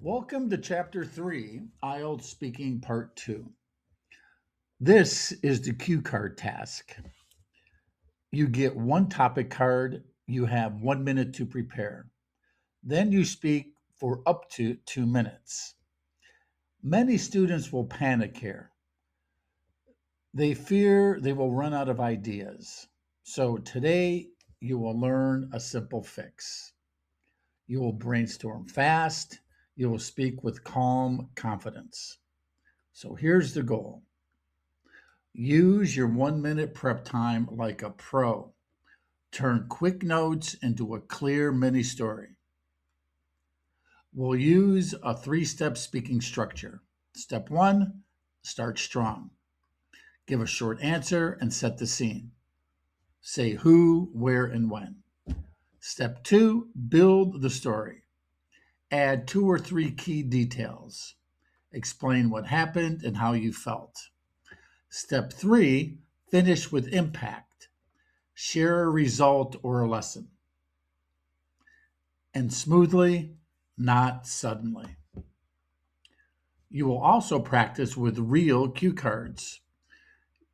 Welcome to Chapter 3, IELTS Speaking Part 2. This is the cue card task. You get one topic card, you have 1 minute to prepare. Then you speak for up to 2 minutes. Many students will panic here. They fear they will run out of ideas. So today you will learn a simple fix. You will brainstorm fast. You will speak with calm confidence. So here's the goal. Use your 1 minute prep time like a pro. Turn quick notes into a clear mini story. We'll use a 3-step speaking structure. Step 1, start strong. Give a short answer and set the scene. Say who, where, and when. Step 2, build the story. Add 2 or 3 key details. Explain what happened and how you felt. Step 3, finish with impact. Share a result or a lesson. And smoothly, not suddenly. You will also practice with real cue cards.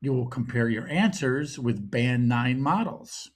You will compare your answers with Band 9 models.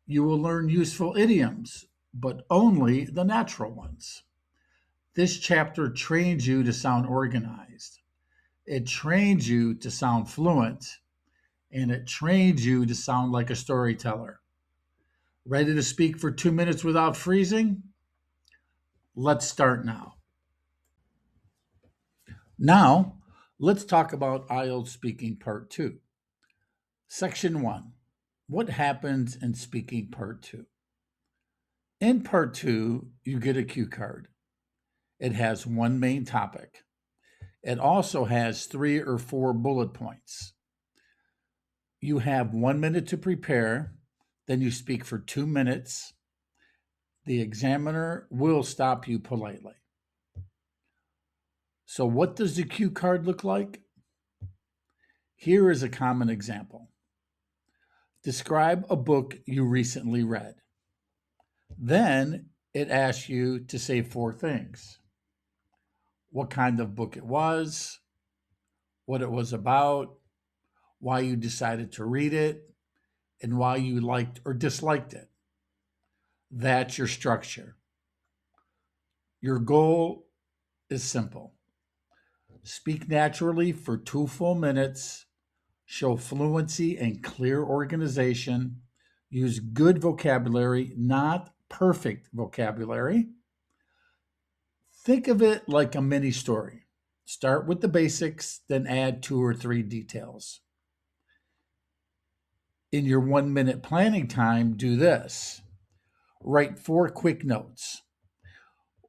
You will learn useful idioms, but only the natural ones. This chapter trains you to sound organized. It trains you to sound fluent, and it trains you to sound like a storyteller. Ready to speak for 2 minutes without freezing? Let's start now. Now, let's talk about IELTS Speaking Part 2. Section 1. What happens in Speaking Part 2? In Part 2, you get a cue card. It has one main topic. It also has 3 or 4 bullet points. You have 1 minute to prepare, then you speak for 2 minutes. The examiner will stop you politely. So, what does the cue card look like? Here is a common example. Describe a book you recently read. Then it asks you to say 4 things: what kind of book it was, what it was about, why you decided to read it, and why you liked or disliked it. That's your structure. Your goal is simple. Speak naturally for 2 full minutes, show fluency and clear organization, use good vocabulary, not perfect vocabulary. Think of it like a mini story. Start with the basics, then add 2 or 3 details. In your 1 minute planning time, do this. Write 4 quick notes,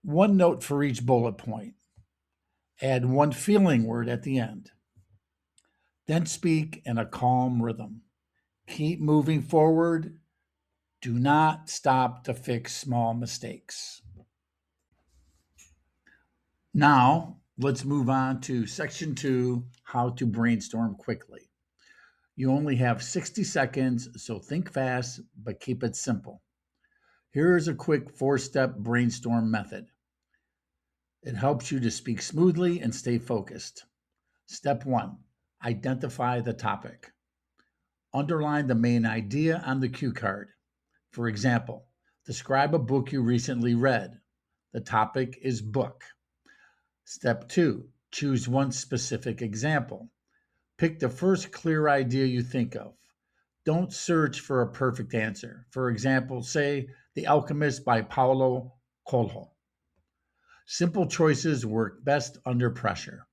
1 note for each bullet point. Add 1 feeling word at the end. Then speak in a calm rhythm. Keep moving forward. Do not stop to fix small mistakes. Now, let's move on to Section 2, how to brainstorm quickly. You only have 60 seconds, so think fast, but keep it simple. Here is a quick 4-step brainstorm method. It helps you to speak smoothly and stay focused. Step 1, identify the topic. Underline the main idea on the cue card. For example, describe a book you recently read. The topic is book. Step 2, choose one specific example. Pick the first clear idea you think of. Don't search for a perfect answer. For example, say The Alchemist by Paulo Coelho. Simple choices work best under pressure.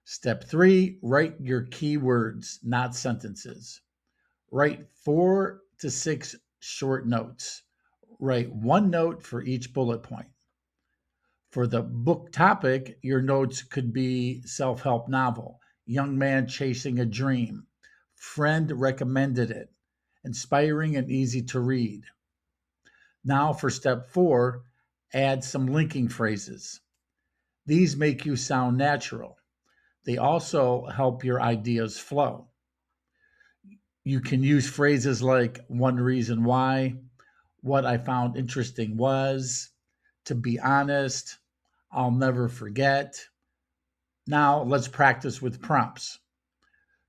Step 3, write your key words, not sentences. Write 4 to 6 short notes. Write 1 note for each bullet point. For the book topic, your notes could be self-help novel, young man chasing a dream, friend recommended it, inspiring and easy to read. Now for step 4, add some linking phrases. These make you sound natural. They also help your ideas flow. You can use phrases like one reason why, what I found interesting was, to be honest, I'll never forget. Now let's practice with prompts.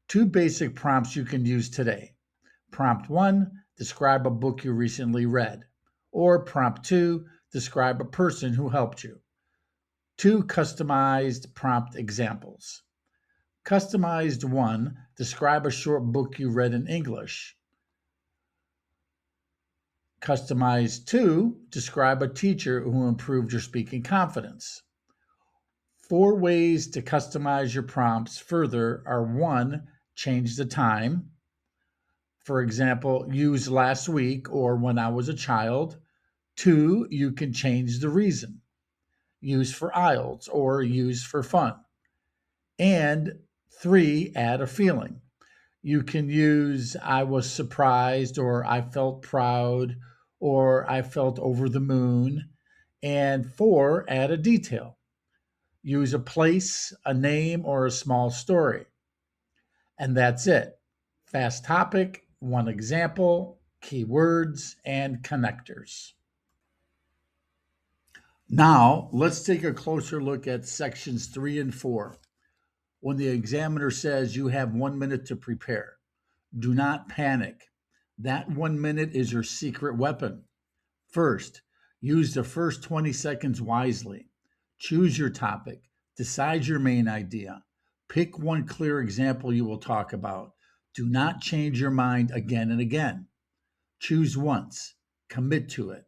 Two basic prompts you can use today. Prompt 1, describe a book you recently read. Or prompt 2, describe a person who helped you. Two customized prompt examples. Customized 1, describe a short book you read in English. Customized 2, describe a teacher who improved your speaking confidence. 4 ways to customize your prompts further are: 1, change the time. For example, use last week or when I was a child. 2, you can change the reason. Use for IELTS or use for fun. And 3, add a feeling. You can use I was surprised or I felt proud or I felt over the moon. And 4, add a detail. Use a place, a name, or a small story. And that's it. Fast topic, one example, keywords, and connectors. Now, let's take a closer look at sections 3 and 4. When the examiner says you have 1 minute to prepare, do not panic. That 1 minute is your secret weapon. First, use the first 20 seconds wisely. Choose your topic, decide your main idea, pick one clear example you will talk about. Do not change your mind again and again. Choose once, commit to it.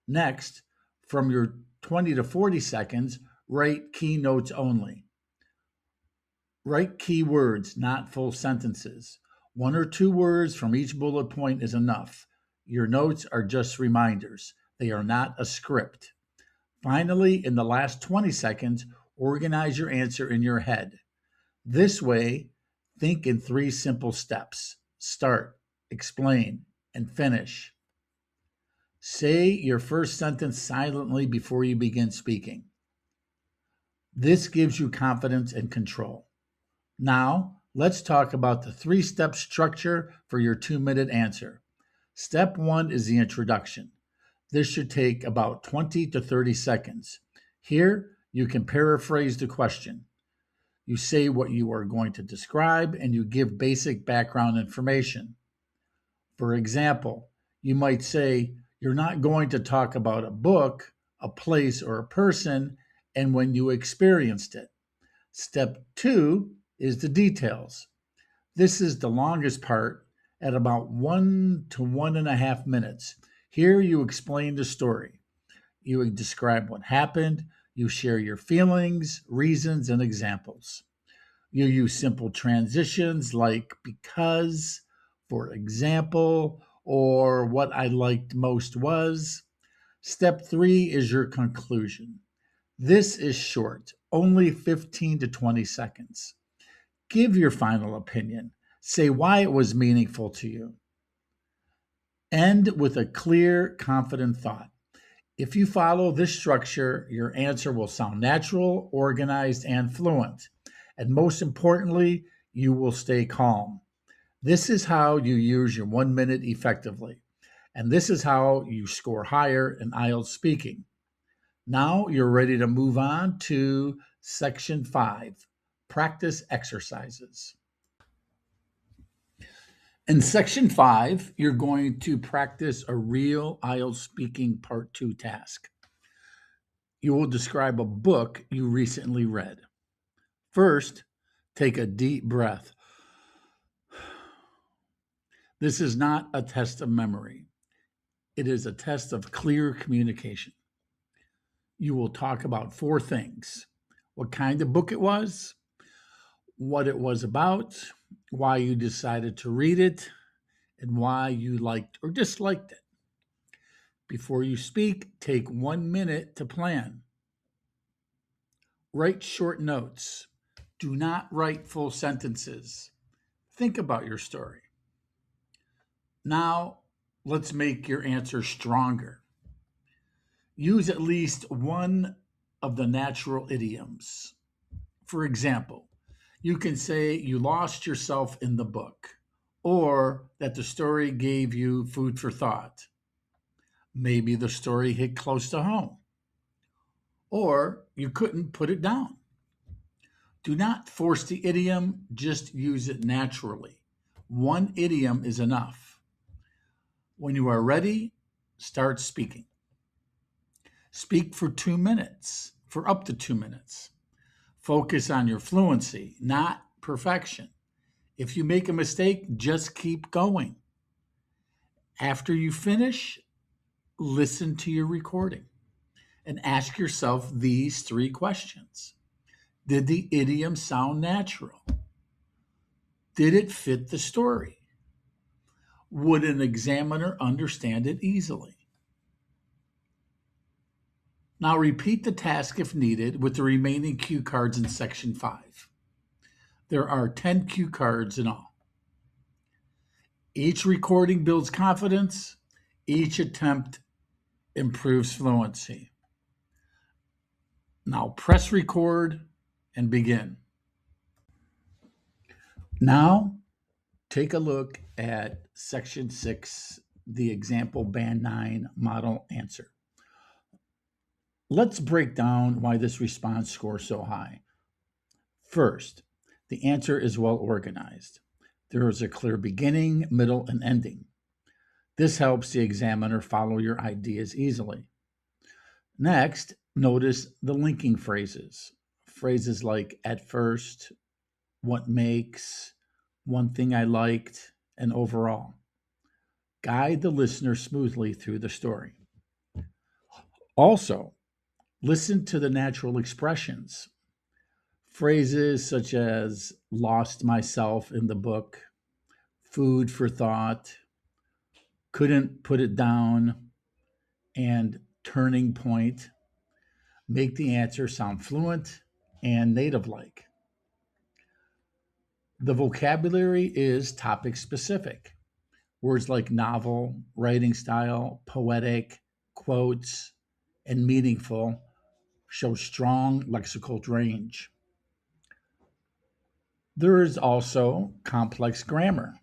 Next, from your 20 to 40 seconds, write key notes only. Write key words, not full sentences. 1 or 2 words from each bullet point is enough. Your notes are just reminders. They are not a script. Finally, in the last 20 seconds, organize your answer in your head. This way, think in 3 simple steps: start, explain, and finish. Say your first sentence silently before you begin speaking. This gives you confidence and control. Now, let's talk about the 3-step structure for your 2-minute answer. Step 1 is the introduction. This should take about 20 to 30 seconds. Here, you can paraphrase the question. You say what you are going to describe and you give basic background information. For example, you might say, you're not going to talk about a book, a place, or a person, and when you experienced it. Step 2 is the details. This is the longest part at about 1 to 1.5 minutes. Here you explain the story. You describe what happened. You share your feelings, reasons, and examples. You use simple transitions like because, for example, or what I liked most was. Step 3 is your conclusion. This is short, only 15 to 20 seconds. Give your final opinion. Say why it was meaningful to you. End with a clear, confident thought. If you follow this structure, your answer will sound natural, organized, and fluent. And most importantly, you will stay calm. This is how you use your 1 minute effectively. And this is how you score higher in IELTS speaking. Now you're ready to move on to section 5, practice exercises. In section 5, you're going to practice a real IELTS speaking part 2 task. You will describe a book you recently read. First, take a deep breath. This is not a test of memory. It is a test of clear communication. You will talk about 4 things: what kind of book it was, what it was about, why you decided to read it, and why you liked or disliked it. Before you speak, take 1 minute to plan. Write short notes. Do not write full sentences. Think about your story. Now, let's make your answer stronger. Use at least one of the natural idioms. For example, you can say you lost yourself in the book, or that the story gave you food for thought. Maybe the story hit close to home. or you couldn't put it down. Do not force the idiom, just use it naturally. One idiom is enough. When you are ready, start speaking. Speak for 2 minutes, for up to 2 minutes. Focus on your fluency, not perfection. If you make a mistake, just keep going. After you finish, listen to your recording and ask yourself these 3 questions. Did the idiom sound natural? Did it fit the story? Would an examiner understand it easily? Now repeat the task if needed with the remaining cue cards in section 5. There are 10 cue cards in all. Each recording builds confidence. Each attempt improves fluency. Now press record and begin. Now take a look at section 6, the example band 9 model answer. Let's break down why this response scores so high. First, the answer is well organized. There is a clear beginning, middle, and ending. This helps the examiner follow your ideas easily. Next, notice the linking phrases. Phrases like at first, what makes, one thing I liked, and overall. Guide the listener smoothly through the story. Also, listen to the natural expressions. Phrases such as lost myself in the book, food for thought, couldn't put it down, and turning point make the answer sound fluent and native like. The vocabulary is topic specific. Words like novel, writing style, poetic, quotes, and meaningful show strong lexical range. There is also complex grammar.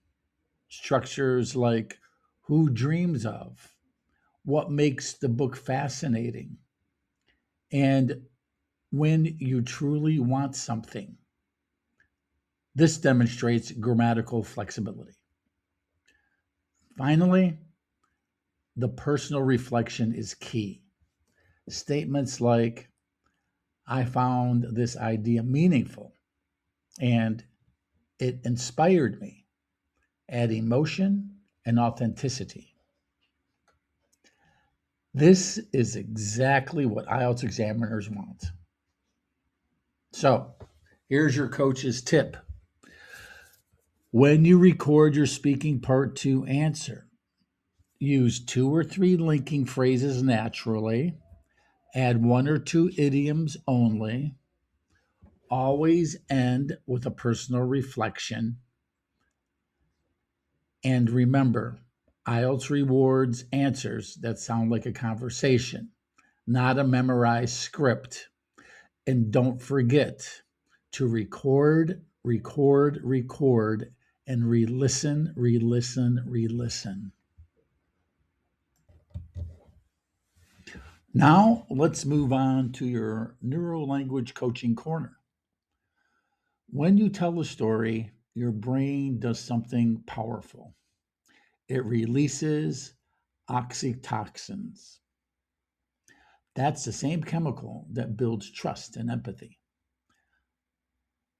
Structures like who dreams of, what makes the book fascinating, and when you truly want something. This demonstrates grammatical flexibility. Finally, the personal reflection is key. Statements like, I found this idea meaningful and it inspired me, add emotion and authenticity. This is exactly what IELTS examiners want. So, here's your coach's tip. When you record your speaking part 2 answer, use 2 or 3 linking phrases naturally, add 1 or 2 idioms only, always end with a personal reflection, and remember, IELTS rewards answers that sound like a conversation, not a memorized script. And don't forget to record, record, record, and re-listen, re-listen, re-listen. Now, let's move on to your neuro-language coaching corner. When you tell a story, your brain does something powerful. It releases oxytocins. That's the same chemical that builds trust and empathy.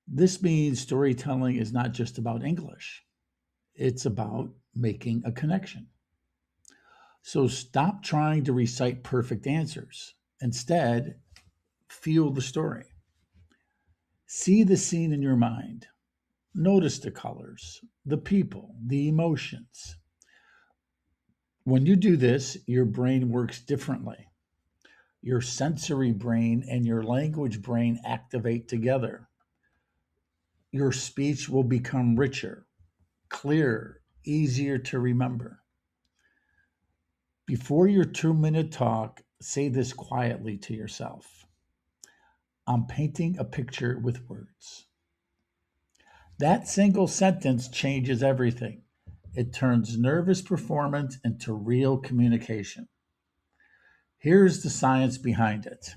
This means storytelling is not just about English. It's about making a connection. So stop trying to recite perfect answers. Instead, feel the story. See the scene in your mind. Notice the colors, the people, the emotions. When you do this, your brain works differently. Your sensory brain and your language brain activate together. Your speech will become richer, clearer, easier to remember. Before your 2-minute talk, say this quietly to yourself. I'm painting a picture with words. That single sentence changes everything. It turns nervous performance into real communication. Here's the science behind it.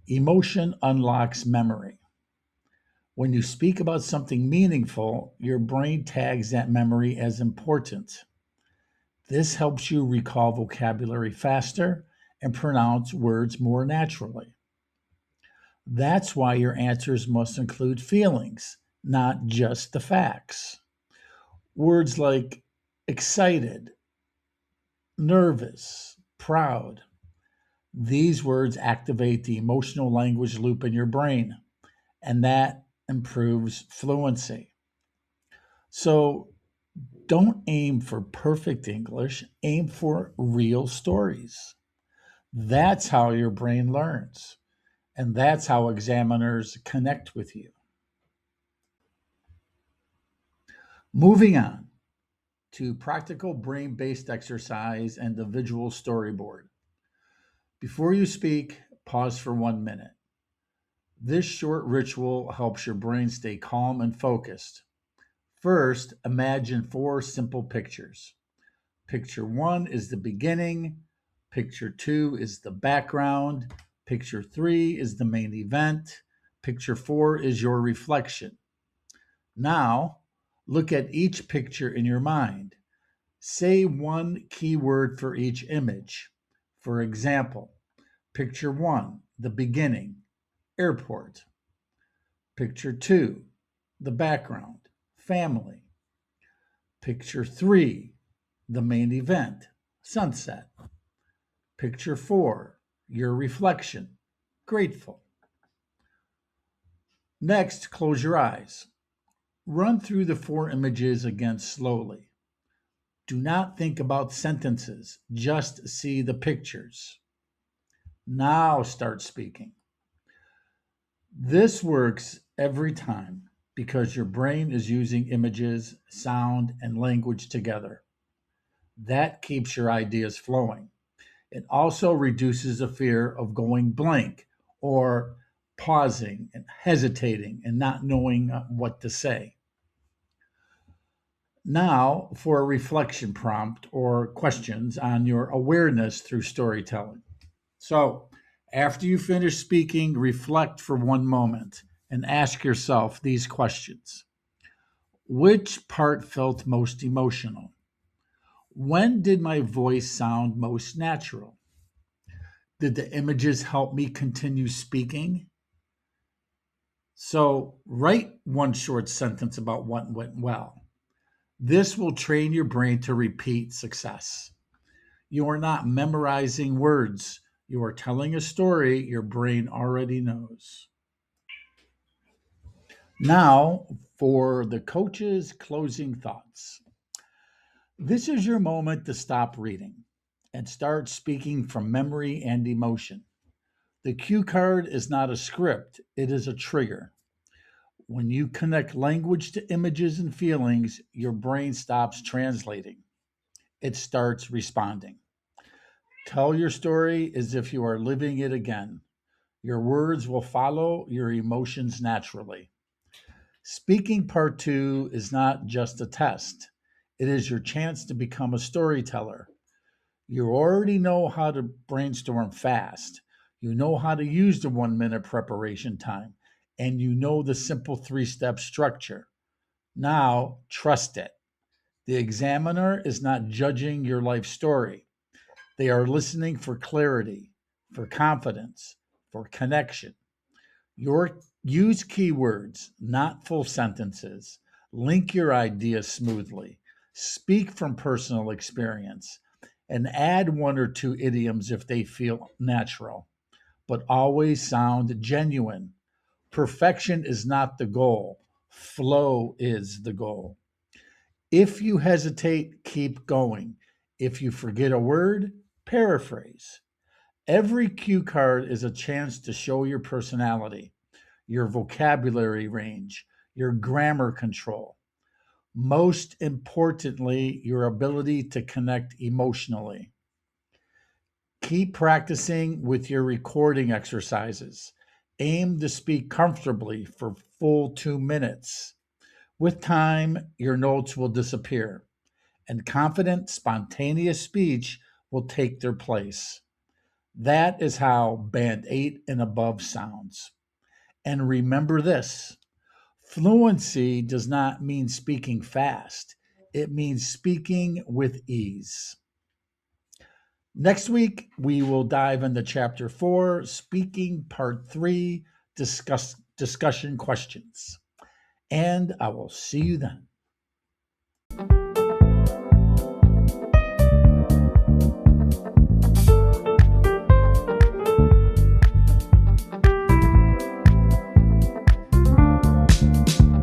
Emotion unlocks memory. When you speak about something meaningful, your brain tags that memory as important. This helps you recall vocabulary faster and pronounce words more naturally. That's why your answers must include feelings, not just the facts. Words like excited, nervous, proud. These words activate the emotional language loop in your brain, and that improves fluency. So don't aim for perfect English, aim for real stories. That's how your brain learns, and that's how examiners connect with you. Moving on to practical brain based exercise and the visual storyboard. Before you speak, pause for 1 minute. This short ritual helps your brain stay calm and focused. First, imagine four simple pictures. Picture one is the beginning, picture two is the background, picture three is the main event, picture four is your reflection. Now, look at each picture in your mind. Say one key word for each image. For example, picture one, the beginning, airport. Picture two, the background, family. Picture three, the main event, sunset. Picture four, your reflection, grateful. Next, close your eyes. Run through the four images again slowly. Do not think about sentences, just see the pictures. Now start speaking. This works every time because your brain is using images, sound, and language together. That keeps your ideas flowing. It also reduces the fear of going blank or pausing and hesitating and not knowing what to say. Now, for a reflection prompt or questions on your awareness through storytelling. So, after you finish speaking, reflect for 1 moment and ask yourself these questions. Which part felt most emotional? When did my voice sound most natural? Did the images help me continue speaking? So, write one short sentence about what went well. This will train your brain to repeat success. You are not memorizing words, you are telling a story your brain already knows. Now, for the coach's closing thoughts. This is your moment to stop reading and start speaking from memory and emotion. The cue card is not a script, it is a trigger. When you connect language to images and feelings, your brain stops translating. It starts responding. Tell your story as if you are living it again. Your words will follow your emotions naturally. Speaking part two is not just a test, it is your chance to become a storyteller. You already know how to brainstorm fast. You know how to use the 1 minute preparation time, and you know the simple three-step structure. Now, trust it. The examiner is not judging your life story. They are listening for clarity, for confidence, for connection. Your use keywords, not full sentences. Link your ideas smoothly. Speak from personal experience and add one or two idioms if they feel natural, but always sound genuine. Perfection is not the goal. Flow is the goal. If you hesitate, keep going. If you forget a word, paraphrase. Every cue card is a chance to show your personality, your vocabulary range, your grammar control. Most importantly, your ability to connect emotionally. Keep practicing with your recording exercises. Aim to speak comfortably for full 2 minutes. With time, your notes will disappear, and confident, spontaneous speech will take their place. That is how band 8 and above sounds. And remember this: fluency does not mean speaking fast, it means speaking with ease. Next week, we will dive into Chapter 4, Speaking Part 3, discussion questions. And I will see you then.